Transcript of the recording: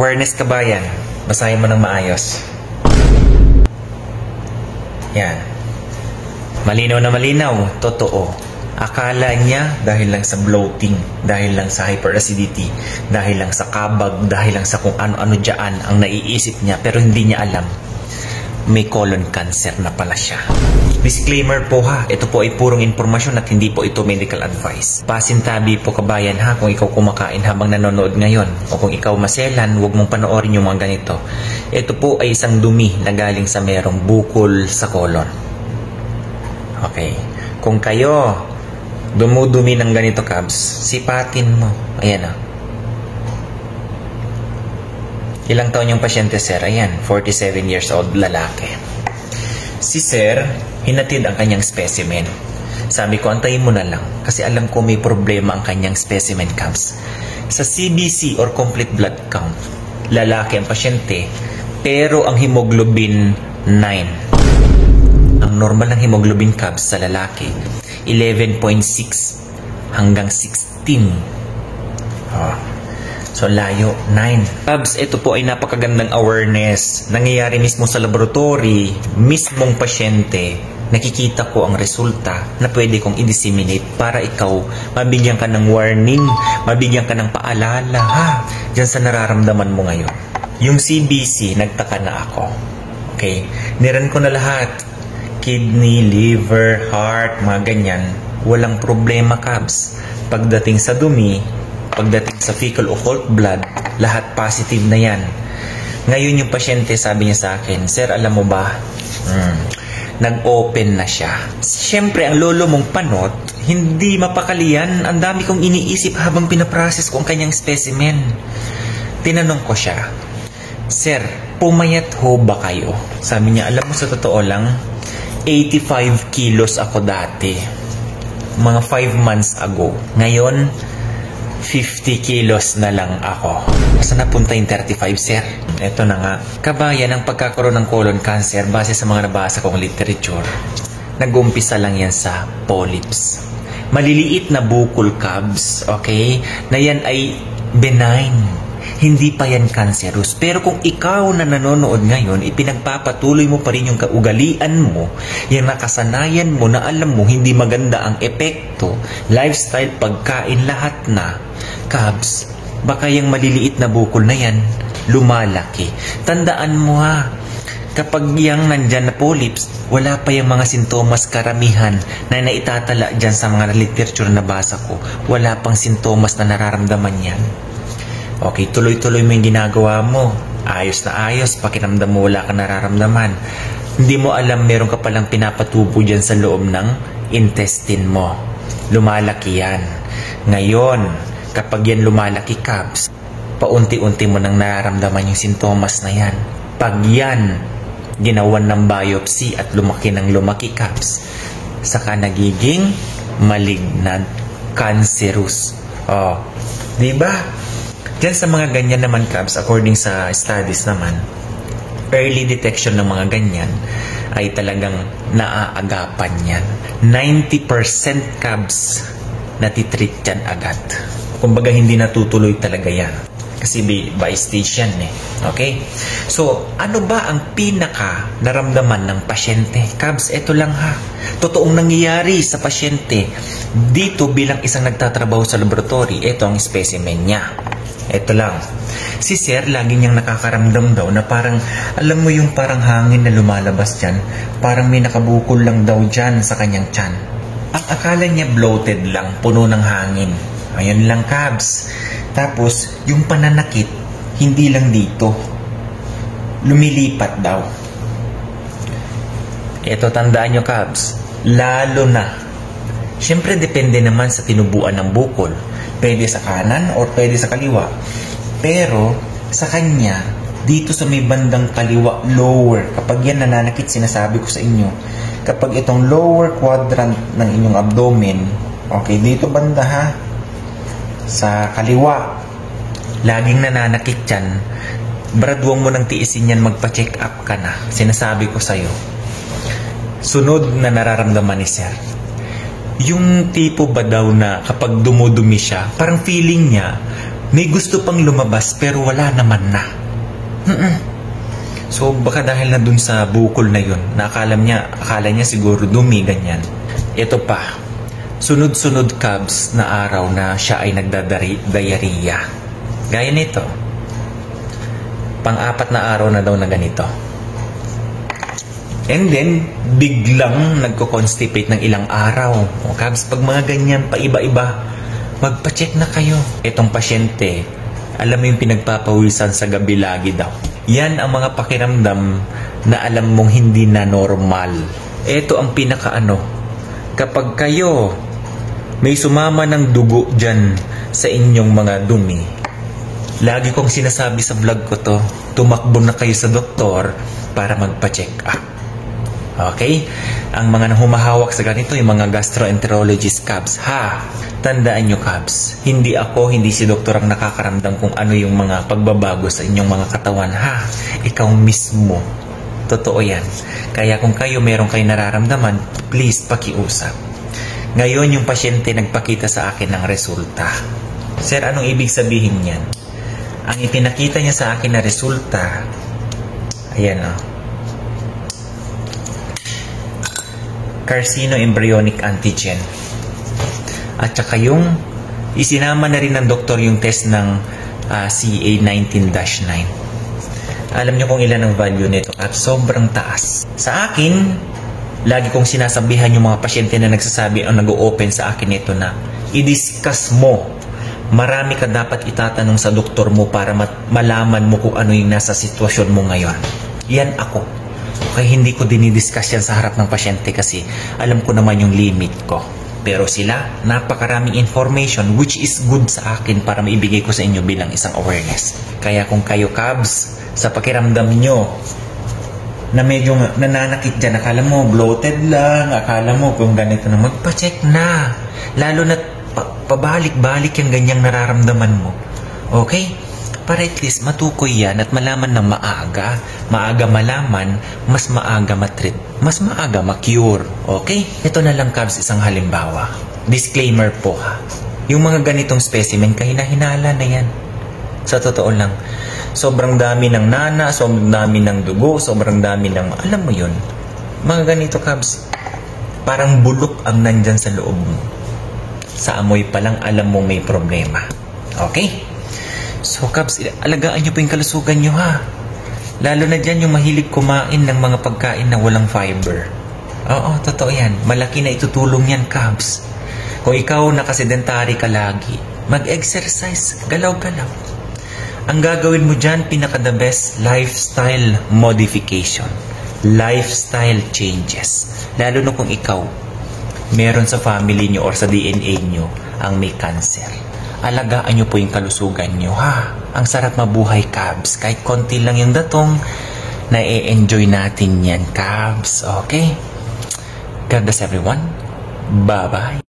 Awareness kabayan. Basahin mo ng maayos. Yan. Malinaw na malinaw. Totoo. Akala niya dahil lang sa bloating, dahil lang sa hyperacidity, dahil lang sa kabag, dahil lang sa kung ano-ano dyan ang naiisip niya, pero hindi niya alam. May colon cancer na pala siya. Disclaimer po ha, ito po ay purong impormasyon at hindi po ito medical advice. Pasintabi po kabayan ha, kung ikaw kumakain habang nanonood ngayon o kung ikaw maselan, huwag mong panoorin yung mga ganito. Ito po ay isang dumi na galing sa merong bukol sa colon. Okay. Kung kayo dumudumi ng ganito, Kabs, sipatin mo. Ayan ah. Ilang taon yung pasyente, sir? Ayan, 47 years old, lalaki. Si sir, hinatid ang kanyang specimen. Sabi ko, antayin mo na lang. Kasi alam ko may problema ang kanyang specimen, Kabs. Sa CBC or complete blood count, lalaki ang pasyente, pero ang hemoglobin 9. Ang normal ng hemoglobin, Kabs, sa lalaki, 11.6 hanggang 16. Oh. So, layo, 9. Kabs, ito po ay napakagandang awareness. Nangyayari mismo sa laboratory, mismong pasyente, nakikita ko ang resulta na pwede kong i-disseminate para ikaw mabigyan ka ng warning, mabigyan ka ng paalala, ha? Diyan sa nararamdaman mo ngayon. Yung CBC, nagtaka na ako. Okay? Niran ko na lahat. Kidney, liver, heart, mga ganyan. Walang problema, Kabs. Pagdating sa dumi, pagdating sa fecal occult blood, lahat positive na yan. Ngayon yung pasyente, sabi niya sa akin, sir, alam mo ba, nag-open na siya. Siyempre, ang lolo mong panot, hindi mapakalian. Ang dami kong iniisip habang pinaprocess ko ang kanyang specimen. Tinanong ko siya, sir, pumayat ho ba kayo? Sabi niya, alam mo sa totoo lang, 85 kilos ako dati. Mga 5 months ago. Ngayon, 50 kilos na lang ako. Saan napunta yung 35, sir? Ito na nga. Kabayan, ang pagkakaroon ng colon cancer, base sa mga nabasa kong literature, nag-umpisa lang yan sa polyps. Maliliit na bukol, Kabs, okay? Na yan ay benign. Hindi pa yan cancerous. Pero kung ikaw na nanonood ngayon, ipinagpapatuloy mo pa rin yung kaugalian mo, yung nakasanayan mo na alam mo hindi maganda ang epekto, lifestyle, pagkain, lahat na. Kabs, baka yung maliliit na bukol na yan, lumalaki. Tandaan mo ha, kapag yung nandyan na polyps, wala pa yung mga sintomas karamihan na naitatala dyan sa mga literature na basa ko. Wala pang sintomas na nararamdaman yan. Okay, tuloy-tuloy mo yung ginagawa mo. Ayos na ayos, pakiramdam mo wala ka nararamdaman. Hindi mo alam meron ka palang pinapatubo dyan sa loob ng intestine mo. Lumalaki yan. Ngayon, kapag yan lumalaki, Kabs, paunti-unti mo nang nararamdaman yung sintomas na yan. Pag yan, ginawan ng biopsy at lumaki ng lumaki, Kabs, saka nagiging malignant, cancerous. Oh, diba? Diyan sa mga ganyan naman, Kabs, according sa studies naman, early detection ng mga ganyan ay talagang naaagapan yan. 90% Kabs natitreat yan agad. Kumbaga hindi natutuloy talaga yan. Kasi by stage yan eh. Okay? So, ano ba ang pinaka naramdaman ng pasyente? Kabs, eto lang ha. Totoong nangyayari sa pasyente. Dito bilang isang nagtatrabaho sa laboratory, ito ang specimen niya. Ito lang. Si sir, lagi niyang nakakaramdam daw na parang, alam mo yung parang hangin na lumalabas dyan, parang may nakabukol lang daw dyan sa kanyang tiyan. Ang akala niya bloated lang, puno ng hangin. Ayun lang, Kabs. Tapos, yung pananakit, hindi lang dito. Lumilipat daw. Ito, tandaan nyo, Kabs. Lalo na. Siyempre, depende naman sa tinubuan ng bukol. Pwede sa kanan or pwede sa kaliwa. Pero, sa kanya, dito sa may bandang kaliwa, lower, kapag yan nananakit, sinasabi ko sa inyo, kapag itong lower quadrant ng inyong abdomen, okay, dito banda ha, sa kaliwa, laging nananakit yan, brad, huwag mo nang tiisin yan, magpa-check up ka na. Sinasabi ko sa'yo. Sunod na nararamdaman ni sir, yung tipo ba daw na kapag dumudumi siya, parang feeling niya, May gusto pang lumabas pero wala naman na. So baka dahil na dun sa bukol na yun, na akala niya siguro dumi, ganyan. Ito pa, sunod-sunod Cubs na araw na siya ay nagdadayariya. Gaya nito. Pang-apat na araw na daw na ganito. And then, biglang nagko-constipate ng ilang araw. O Cubs, pag mga ganyan, paiba-iba, magpa-check na kayo. Itong pasyente, alam mo yung pinagpapawisan sa gabi lagi daw. Yan ang mga pakiramdam na alam mong hindi na normal. Ito ang pinakaano. Kapag kayo may sumama ng dugo dyan sa inyong mga dumi, lagi kong sinasabi sa vlog ko to, tumakbo na kayo sa doktor para magpa-check up. Okay? Ang mga humahawak sa ganito, yung mga gastroenterologist Cubs, ha? Tandaan nyo Cubs, hindi ako, hindi si doktor ang nakakaramdam kung ano yung mga pagbabago sa inyong mga katawan, ha? Ikaw mismo. Totoo yan. Kaya kung kayo meron kayo nararamdaman, please pakiusap. Ngayon yung pasyente nagpakita sa akin ng resulta. Sir, anong ibig sabihin niyan? Ang ipinakita niya sa akin na resulta, ayan o. Carcinoembryonic antigen. At saka yung isinama na rin ng doktor yung test ng CA19-9. Alam nyo kung ilan ang value nito at sobrang taas. Sa akin, lagi kong sinasabihan yung mga pasyente na nagsasabi o nag-o-open sa akin ito na i-discuss mo. Marami ka dapat itatanong sa doktor mo para malaman mo kung ano yung nasa sitwasyon mo ngayon. Yan ako. Kaya hindi ko dinidiscuss yan sa harap ng pasyente kasi alam ko naman yung limit ko. Pero sila, napakaraming information which is good sa akin para maibigay ko sa inyo bilang isang awareness. Kaya kung kayo Cubs, sa pakiramdam nyo na medyo nananakit dyan, akala mo bloated lang, akala mo kung ganito na, magpa-check na. Lalo na pabalik-balik yung ganyang nararamdaman mo. Okay? Para at least matukoy yan at malaman ng maaga. Maaga malaman, mas maaga matreat, mas maaga ma-cure. Okay? Ito na lang Cubs, isang halimbawa. Disclaimer po ha. Yung mga ganitong specimen, kahina-hinala na yan. Sa totoo lang. Sobrang dami ng nana, sobrang dami ng dugo, sobrang dami ng, alam mo yun. Mga ganito Cubs, parang bulok ang nandyan sa loob mo. Sa amoy pa lang, alam mo may problema. Okay? So Cubs, alagaan nyo po yung kalusugan nyo ha. Lalo na dyan yung mahilig kumain ng mga pagkain na walang fiber. Oo, totoo yan. Malaki na itutulong yan Cubs. Kung ikaw nakasedentary ka lagi, mag-exercise, galaw-galaw. Ang gagawin mo dyan, pinaka-the best, lifestyle modification. Lifestyle changes. Lalo na kung ikaw, meron sa family nyo or sa DNA nyo ang may cancer. Alagaan nyo po yung kalusugan nyo, ha? Ang sarap mabuhay, Cubs. Kahit konti lang yung datong, na-e-enjoy natin yan, Cubs. Okay? God bless everyone. Bye-bye.